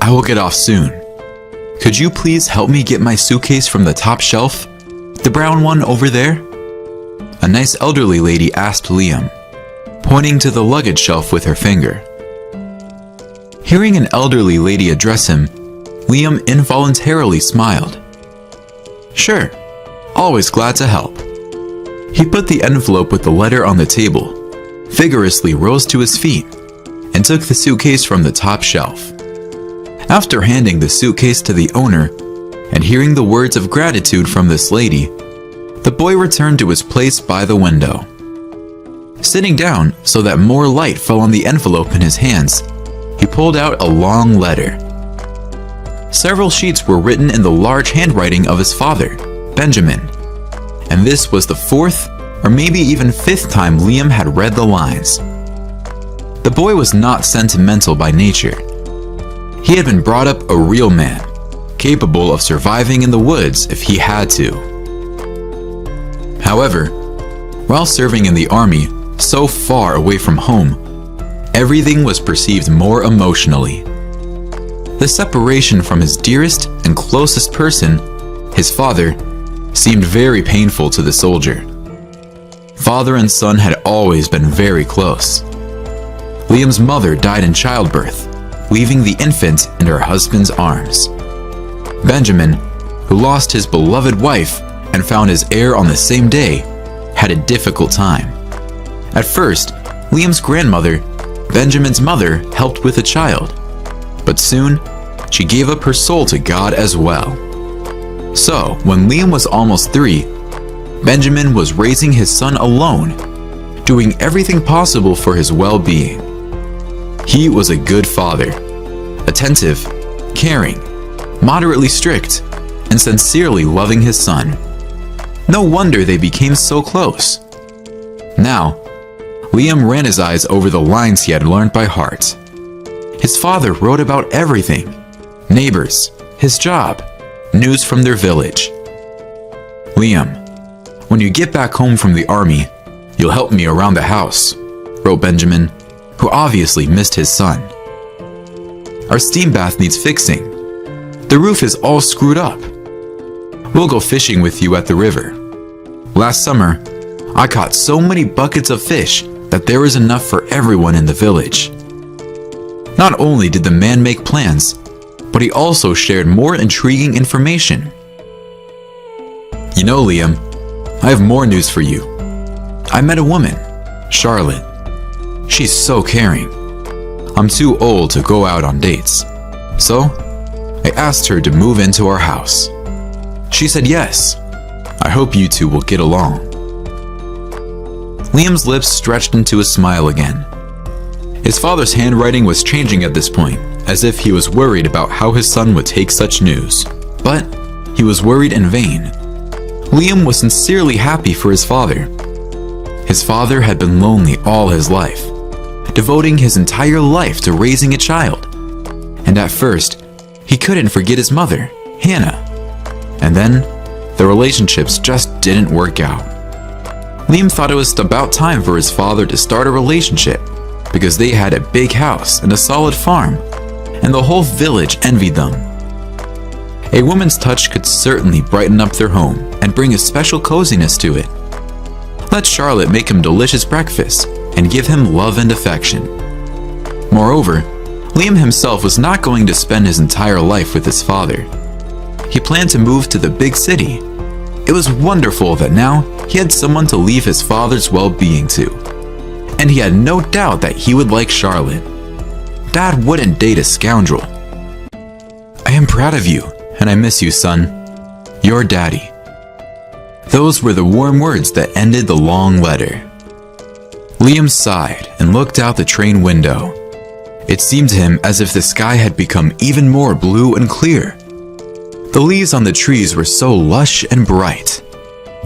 I will get off soon. Could you please help me get my suitcase from the top shelf? The brown one over there? A nice elderly lady asked Liam, pointing to the luggage shelf with her finger. Hearing an elderly lady address him, Liam involuntarily smiled. Sure, always glad to help. He put the envelope with the letter on the table, vigorously rose to his feet, and took the suitcase from the top shelf. After handing the suitcase to the owner and hearing the words of gratitude from this lady, the boy returned to his place by the window. Sitting down so that more light fell on the envelope in his hands, he pulled out a long letter. Several sheets were written in the large handwriting of his father, Benjamin, and this was the fourth or maybe even fifth time Liam had read the lines. The boy was not sentimental by nature. He had been brought up a real man, capable of surviving in the woods if he had to. However, while serving in the army so far away from home, everything was perceived more emotionally. The separation from his dearest and closest person, his father, seemed very painful to the soldier. Father and son had always been very close. Liam's mother died in childbirth, leaving the infant in her husband's arms. Benjamin, who lost his beloved wife and found his heir on the same day, had a difficult time. At first, Liam's grandmother, Benjamin's mother, helped with the child, but soon she gave up her soul to God as well. So, when Liam was almost 3, Benjamin was raising his son alone, doing everything possible for his well-being. He was a good father, attentive, caring, moderately strict, and sincerely loving his son. No wonder they became so close. Now, Liam ran his eyes over the lines he had learned by heart. His father wrote about everything: neighbors, his job, news from their village. Liam, when you get back home from the army, you'll help me around the house, wrote Benjamin, who obviously missed his son. Our steam bath needs fixing. The roof is all screwed up. We'll go fishing with you at the river. Last summer, I caught so many buckets of fish that there was enough for everyone in the village. Not only did the man make plans, but he also shared more intriguing information. You know, Liam, I have more news for you. I met a woman, Charlotte. She's so caring. I'm too old to go out on dates, so I asked her to move into our house. She said yes. I hope you two will get along. Liam's lips stretched into a smile again. His father's handwriting was changing at this point, as if he was worried about how his son would take such news. But he was worried in vain. Liam was sincerely happy for his father. His father had been lonely all his life, devoting his entire life to raising a child. And at first, he couldn't forget his mother, Hannah. And then, the relationships just didn't work out. Liam thought it was about time for his father to start a relationship, because they had a big house and a solid farm, and the whole village envied them. A woman's touch could certainly brighten up their home and bring a special coziness to it. Let Charlotte make him delicious breakfast and give him love and affection. Moreover, Liam himself was not going to spend his entire life with his father. He planned to move to the big city. It was wonderful that now he had someone to leave his father's well-being to. And he had no doubt that he would like Charlotte. Dad wouldn't date a scoundrel. I am proud of you, and I miss you, son. Your daddy. Those were the warm words that ended the long letter. Liam sighed and looked out the train window. It seemed to him as if the sky had become even more blue and clear. The leaves on the trees were so lush and bright.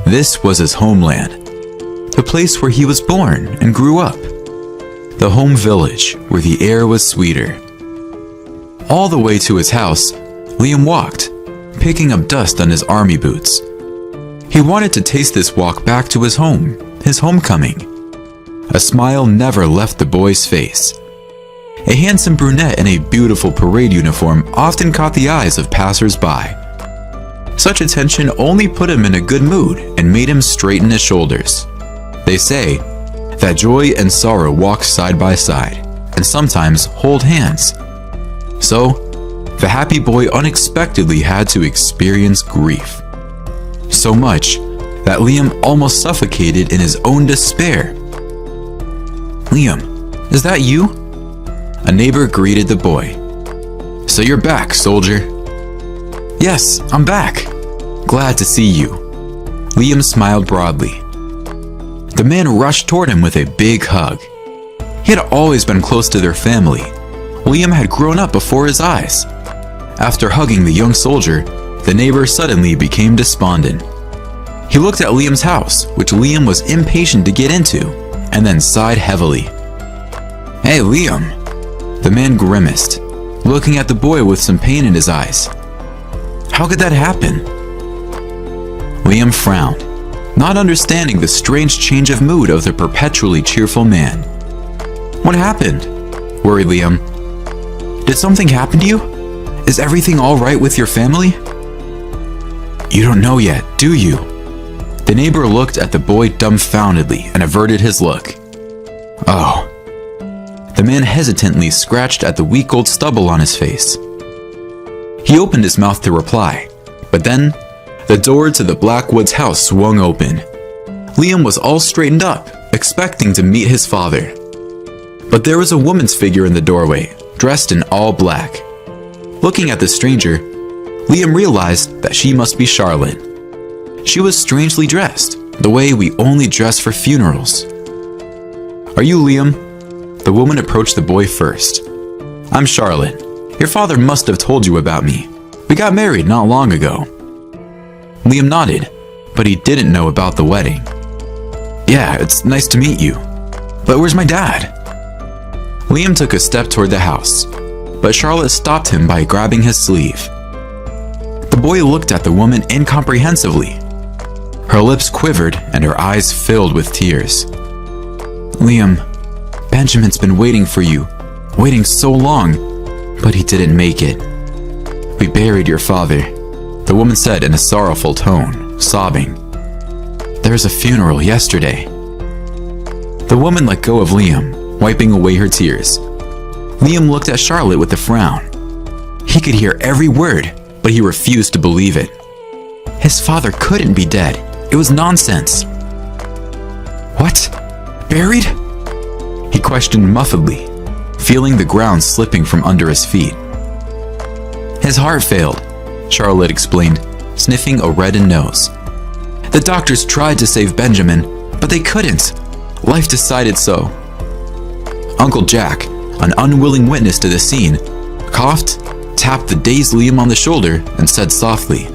This was his homeland, the place where he was born and grew up. The home village where the air was sweeter. All the way to his house, Liam walked, picking up dust on his army boots. He wanted to taste this walk back to his home, his homecoming. A smile never left the boy's face. A handsome brunette in a beautiful parade uniform often caught the eyes of passers-by. Such attention only put him in a good mood and made him straighten his shoulders. They say that joy and sorrow walk side by side and sometimes hold hands. So, the happy boy unexpectedly had to experience grief. So much that Liam almost suffocated in his own despair. "Liam, is that you?" A neighbor greeted the boy. "So you're back, soldier." "Yes, I'm back. Glad to see you." Liam smiled broadly. The man rushed toward him with a big hug. He had always been close to their family. Liam had grown up before his eyes. After hugging the young soldier, the neighbor suddenly became despondent. He looked at Liam's house, which Liam was impatient to get into, and then sighed heavily. "Hey, Liam." The man grimaced, looking at the boy with some pain in his eyes. "How could that happen?" Liam frowned, not understanding the strange change of mood of the perpetually cheerful man. "What happened?" worried Liam. "Did something happen to you? Is everything all right with your family?" "You don't know yet, do you?" The neighbor looked at the boy dumbfoundedly and averted his look. "Oh." The man hesitantly scratched at the week old stubble on his face. He opened his mouth to reply, but then the door to the Blackwoods house swung open. Liam was all straightened up, expecting to meet his father. But there was a woman's figure in the doorway, dressed in all black. Looking at the stranger, Liam realized that she must be Charlotte. She was strangely dressed, the way we only dress for funerals. "Are you Liam?" The woman approached the boy first. "I'm Charlotte. Your father must have told you about me. We got married not long ago." Liam nodded, but he didn't know about the wedding. "Yeah, it's nice to meet you. But where's my dad?" Liam took a step toward the house, but Charlotte stopped him by grabbing his sleeve. The boy looked at the woman incomprehensively. Her lips quivered and her eyes filled with tears. "Liam, Benjamin's been waiting for you, waiting so long, but he didn't make it. We buried your father," the woman said in a sorrowful tone, sobbing. "There was a funeral yesterday." The woman let go of Liam, wiping away her tears. Liam looked at Charlotte with a frown. He could hear every word, but he refused to believe it. His father couldn't be dead. It was nonsense. "What? Buried?" He questioned muffledly, feeling the ground slipping from under his feet. "His heart failed," Charlotte explained, sniffing a reddened nose. "The doctors tried to save Benjamin, but they couldn't. Life decided so." Uncle Jack, an unwilling witness to the scene, coughed, tapped the dazed Liam on the shoulder, and said softly,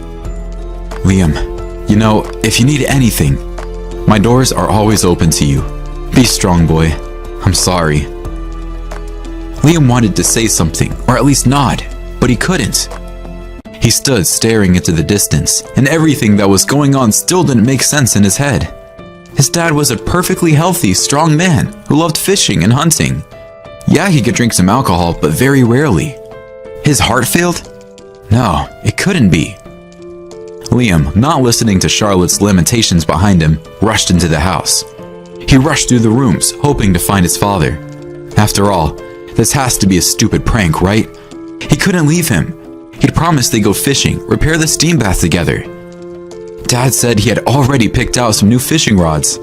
"Liam, you know, if you need anything, my doors are always open to you. Be strong, boy. I'm sorry." Liam wanted to say something, or at least nod, but he couldn't. He stood staring into the distance, and everything that was going on still didn't make sense in his head. His dad was a perfectly healthy, strong man who loved fishing and hunting. Yeah, he could drink some alcohol, but very rarely. His heart failed? No, it couldn't be. Liam, not listening to Charlotte's lamentations behind him, rushed into the house. He rushed through the rooms, hoping to find his father. After all, this has to be a stupid prank, right? He couldn't leave him. He'd promised they'd go fishing, repair the steam bath together. Dad said he had already picked out some new fishing rods.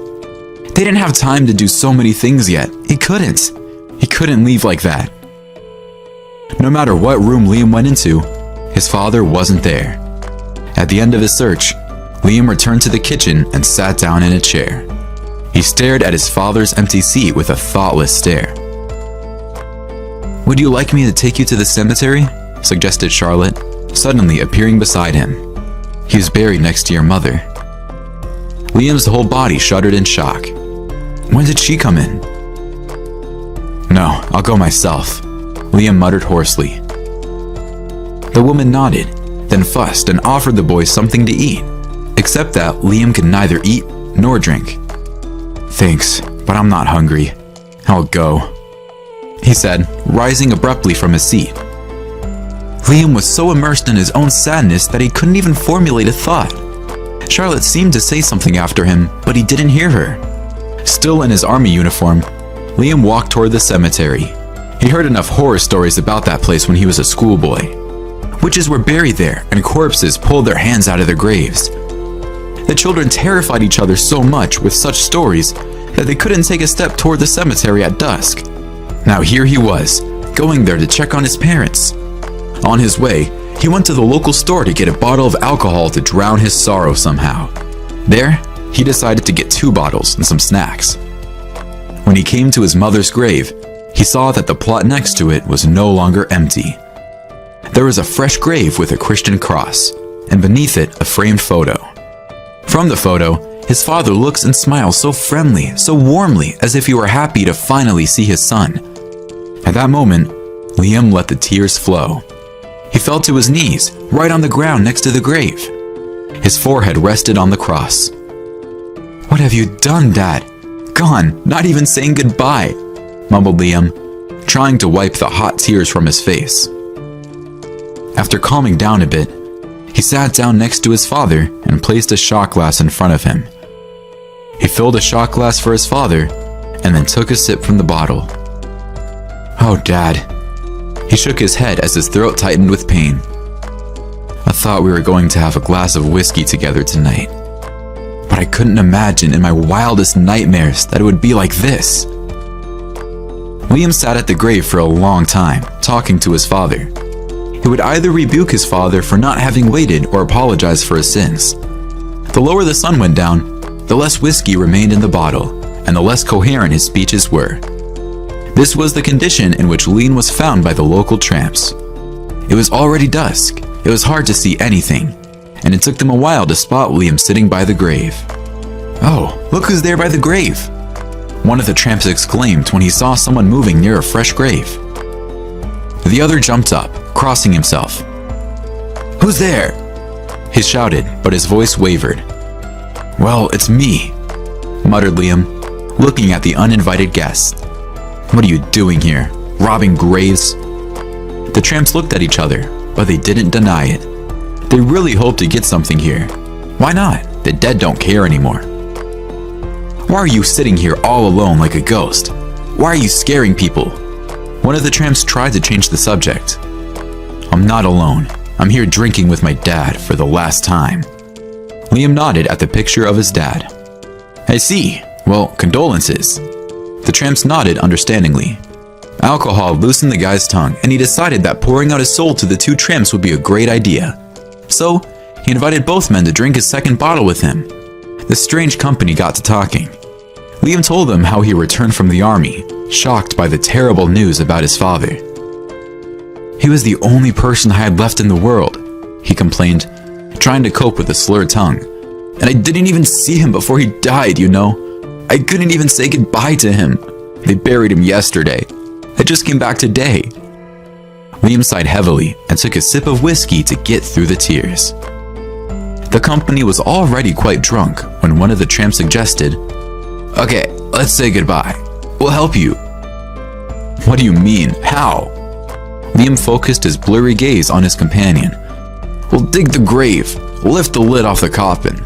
They didn't have time to do so many things yet. He couldn't. He couldn't leave like that. No matter what room Liam went into, his father wasn't there. At the end of his search, Liam returned to the kitchen and sat down in a chair. He stared at his father's empty seat with a thoughtless stare. "Would you like me to take you to the cemetery?" suggested Charlotte, suddenly appearing beside him. "He was buried next to your mother." Liam's whole body shuddered in shock. When did she come in? "No, I'll go myself," Liam muttered hoarsely. The woman nodded, then fussed and offered the boy something to eat, except that Liam could neither eat nor drink. "Thanks, but I'm not hungry. I'll go." he said, rising abruptly from his seat. Liam was so immersed in his own sadness that he couldn't even formulate a thought. Charlotte seemed to say something after him, but he didn't hear her. Still in his army uniform, Liam walked toward the cemetery. He heard enough horror stories about that place when he was a schoolboy. Witches were buried there, and corpses pulled their hands out of their graves. The children terrified each other so much with such stories that they couldn't take a step toward the cemetery at dusk. Now here he was, going there to check on his parents. On his way, he went to the local store to get a bottle of alcohol to drown his sorrow somehow. There, he decided to get 2 bottles and some snacks. When he came to his mother's grave, he saw that the plot next to it was no longer empty. There was a fresh grave with a Christian cross, and beneath it a framed photo. From the photo, his father looks and smiles so friendly, so warmly, as if he were happy to finally see his son. At that moment, Liam let the tears flow. He fell to his knees, right on the ground next to the grave. His forehead rested on the cross. "What have you done, Dad? Gone, not even saying goodbye," mumbled Liam, trying to wipe the hot tears from his face. After calming down a bit, he sat down next to his father and placed a shot glass in front of him. He filled a shot glass for his father and then took a sip from the bottle. "Oh, Dad." He shook his head as his throat tightened with pain. "I thought we were going to have a glass of whiskey together tonight. But I couldn't imagine in my wildest nightmares that it would be like this." Liam sat at the grave for a long time, talking to his father. He would either rebuke his father for not having waited or apologize for his sins. The lower the sun went down, the less whiskey remained in the bottle, and the less coherent his speeches were. This was the condition in which Liam was found by the local tramps. It was already dusk, it was hard to see anything, and it took them a while to spot Liam sitting by the grave. "Oh, look who's there by the grave!" one of the tramps exclaimed when he saw someone moving near a fresh grave. The other jumped up, crossing himself. "Who's there?" he shouted, but his voice wavered. "Well, it's me," muttered Liam, looking at the uninvited guest. "What are you doing here? Robbing graves?" The tramps looked at each other, but they didn't deny it. They really hoped to get something here. Why not? The dead don't care anymore. "Why are you sitting here all alone like a ghost? Why are you scaring people?" One of the tramps tried to change the subject. "I'm not alone. I'm here drinking with my dad for the last time." Liam nodded at the picture of his dad. "I see. Well, condolences." The tramps nodded understandingly. Alcohol loosened the guy's tongue, and he decided that pouring out his soul to the 2 tramps would be a great idea. So, he invited both men to drink his second bottle with him. The strange company got to talking. Liam told them how he returned from the army, shocked by the terrible news about his father. "He was the only person I had left in the world," he complained, trying to cope with a slurred tongue. "And I didn't even see him before he died, you know. I couldn't even say goodbye to him. They buried him yesterday. I just came back today." Liam sighed heavily and took a sip of whiskey to get through the tears. The company was already quite drunk when one of the tramps suggested, "Okay, let's say goodbye. We'll help you." "What do you mean? How?" Liam focused his blurry gaze on his companion. "We'll dig the grave, lift the lid off the coffin.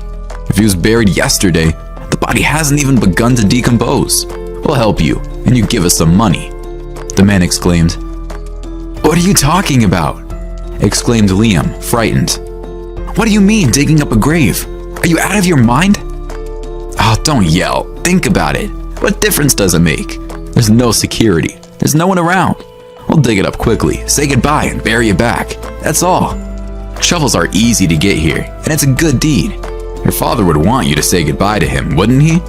If he was buried yesterday, the body hasn't even begun to decompose. We'll help you, and you give us some money." The man exclaimed. "What are you talking about?" exclaimed Liam, frightened. "What do you mean, digging up a grave? Are you out of your mind?" "Oh, don't yell. Think about it. What difference does it make? There's no security. There's no one around. We'll dig it up quickly, say goodbye, and bury it back. That's all. Shovels are easy to get here, and it's a good deed. Your father would want you to say goodbye to him, wouldn't he?"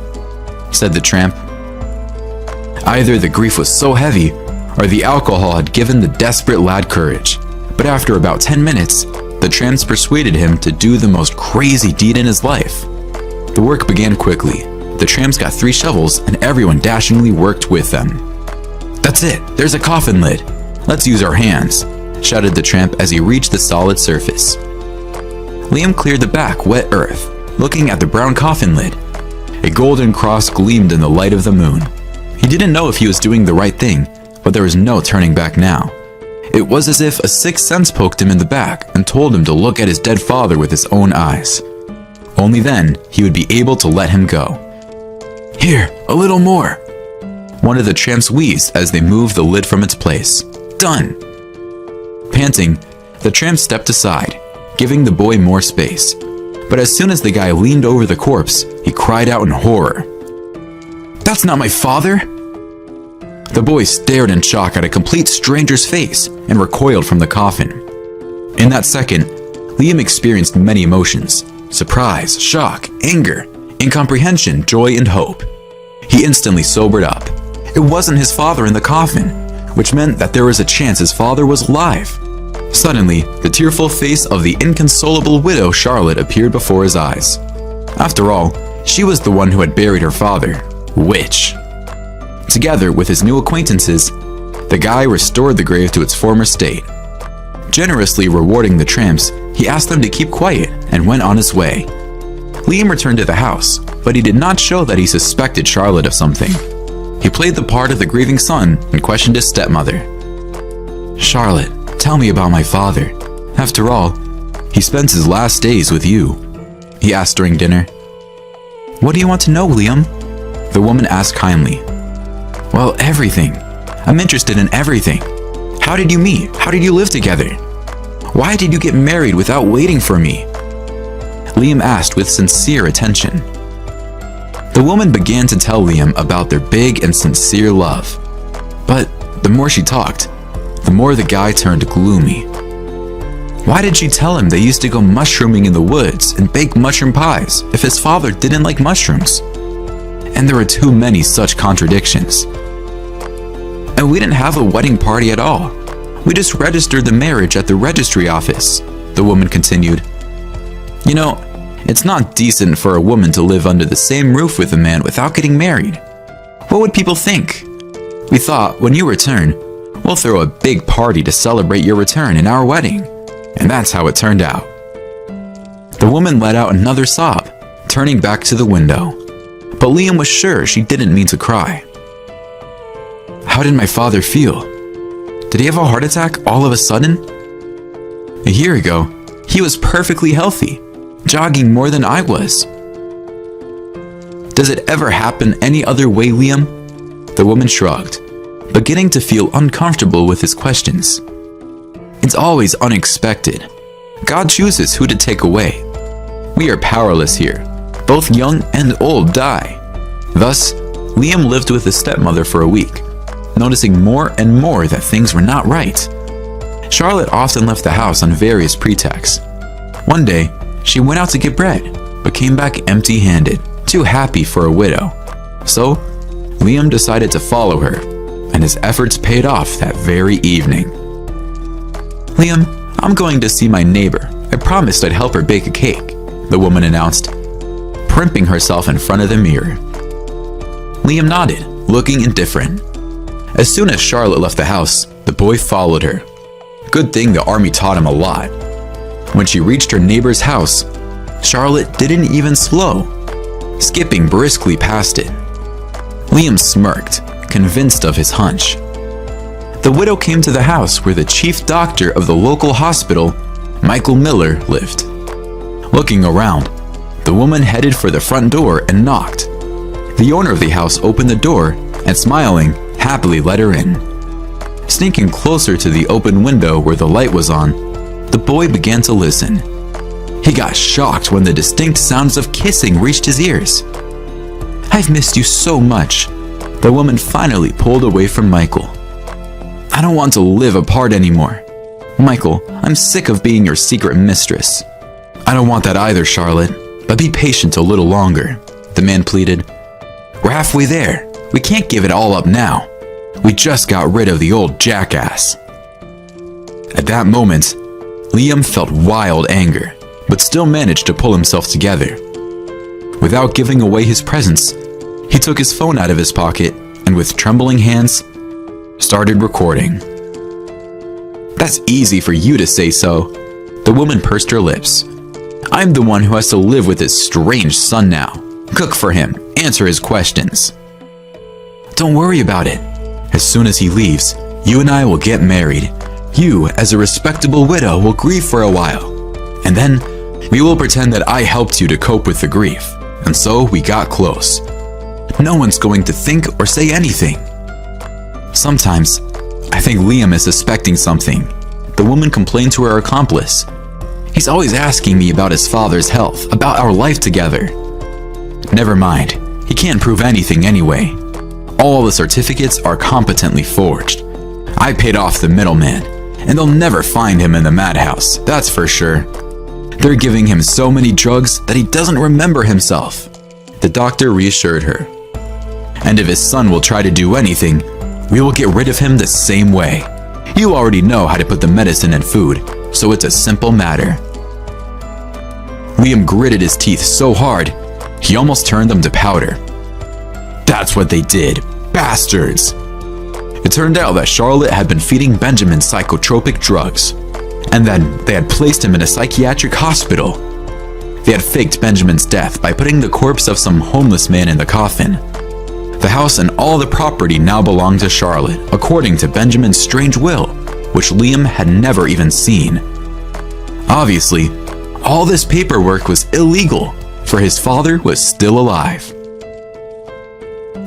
said the tramp. Either the grief was so heavy, or the alcohol had given the desperate lad courage. But after about 10 minutes, the tramps persuaded him to do the most crazy deed in his life. The work began quickly. The tramps got 3 shovels, and everyone dashingly worked with them. "That's it, there's a coffin lid. Let's use our hands," shouted the tramp as he reached the solid surface. Liam cleared the back wet earth, looking at the brown coffin lid. A golden cross gleamed in the light of the moon. He didn't know if he was doing the right thing, but there was no turning back now. It was as if a sixth sense poked him in the back and told him to look at his dead father with his own eyes. Only then he would be able to let him go. "Here, a little more," one of the tramps wheezed as they moved the lid from its place. "Done." Panting, the tramp stepped aside, giving the boy more space. But as soon as the guy leaned over the corpse, he cried out in horror. "That's not my father!" The boy stared in shock at a complete stranger's face and recoiled from the coffin. In that second, Liam experienced many emotions: surprise, shock, anger, incomprehension, joy, and hope. He instantly sobered up. It wasn't his father in the coffin, which meant that there was a chance his father was alive. Suddenly, the tearful face of the inconsolable widow Charlotte appeared before his eyes. After all, she was the one who had buried her father. Witch. Together with his new acquaintances, the guy restored the grave to its former state. Generously rewarding the tramps, he asked them to keep quiet and went on his way. Liam returned to the house, but he did not show that he suspected Charlotte of something. He played the part of the grieving son and questioned his stepmother. "Charlotte, tell me about my father. After all, he spent his last days with you," he asked during dinner. "What do you want to know, Liam?" the woman asked kindly. "Well, everything. I'm interested in everything. How did you meet? How did you live together? Why did you get married without waiting for me?" Liam asked with sincere attention. The woman began to tell Liam about their big and sincere love. But the more she talked, the more the guy turned gloomy. Why did she tell him they used to go mushrooming in the woods and bake mushroom pies if his father didn't like mushrooms? And there were too many such contradictions. "And we didn't have a wedding party at all. We just registered the marriage at the registry office," the woman continued. "You know, it's not decent for a woman to live under the same roof with a man without getting married. What would people think? We thought, when you return, we'll throw a big party to celebrate your return and our wedding. And that's how it turned out." The woman let out another sob, turning back to the window. But Liam was sure she didn't mean to cry. "How did my father feel? Did he have a heart attack all of a sudden? A year ago, he was perfectly healthy, jogging more than I was." "Does it ever happen any other way, Liam?" The woman shrugged, beginning to feel uncomfortable with his questions. "It's always unexpected. God chooses who to take away. We are powerless here. Both young and old die." Thus, Liam lived with his stepmother for a week, noticing more and more that things were not right. Charlotte often left the house on various pretexts. One day, she went out to get bread, but came back empty-handed, too happy for a widow. So, Liam decided to follow her, and his efforts paid off that very evening. "Liam, I'm going to see my neighbor. I promised I'd help her bake a cake," the woman announced, primping herself in front of the mirror. Liam nodded, looking indifferent. As soon as Charlotte left the house, the boy followed her. Good thing the army taught him a lot. When she reached her neighbor's house, Charlotte didn't even slow, skipping briskly past it. Liam smirked, convinced of his hunch. The widow came to the house where the chief doctor of the local hospital, Michael Miller, lived. Looking around, the woman headed for the front door and knocked. The owner of the house opened the door and, smiling, happily let her in. Sneaking closer to the open window where the light was on, the boy began to listen. He got shocked when the distinct sounds of kissing reached his ears. "I've missed you so much." The woman finally pulled away from Michael. "I don't want to live apart anymore. Michael, I'm sick of being your secret mistress." "I don't want that either, Charlotte, but be patient a little longer," the man pleaded. "We're halfway there. We can't give it all up now. We just got rid of the old jackass." At that moment, Liam felt wild anger, but still managed to pull himself together. Without giving away his presence, he took his phone out of his pocket and with trembling hands, started recording. "That's easy for you to say so." The woman pursed her lips. "I'm the one who has to live with this strange son now. Cook for him, answer his questions." "Don't worry about it. As soon as he leaves, you and I will get married. You, as a respectable widow, will grieve for a while. And then, we will pretend that I helped you to cope with the grief. And so we got close. No one's going to think or say anything. Sometimes, I think Liam is suspecting something. The woman complained to her accomplice. He's always asking me about his father's health, about our life together. Never mind, he can't prove anything anyway. All the certificates are competently forged. I paid off the middleman, and they'll never find him in the madhouse, that's for sure. They're giving him so many drugs that he doesn't remember himself. The doctor reassured her. And if his son will try to do anything, we will get rid of him the same way. You already know how to put the medicine in food, so it's a simple matter. Liam gritted his teeth so hard, he almost turned them to powder. That's what they did, bastards! It turned out that Charlotte had been feeding Benjamin psychotropic drugs, and then they had placed him in a psychiatric hospital. They had faked Benjamin's death by putting the corpse of some homeless man in the coffin. The house and all the property now belonged to Charlotte, according to Benjamin's strange will, which Liam had never even seen. Obviously, all this paperwork was illegal, for his father was still alive.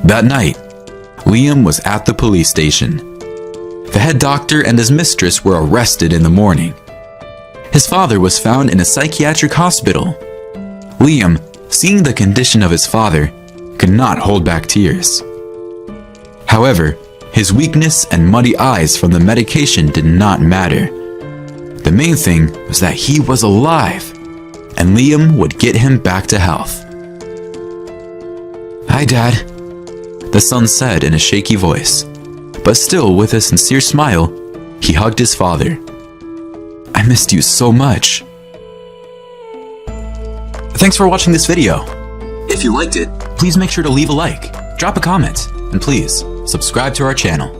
That night, Liam was at the police station. The head doctor and his mistress were arrested in the morning. His father was found in a psychiatric hospital. Liam, seeing the condition of his father, could not hold back tears. However, his weakness and muddy eyes from the medication did not matter. The main thing was that he was alive, and Liam would get him back to health. "Hi, Dad," the son said in a shaky voice, but still with a sincere smile, he hugged his father. "I missed you so much." Thanks for watching this video. If you liked it, please make sure to leave a like, drop a comment, and please subscribe to our channel.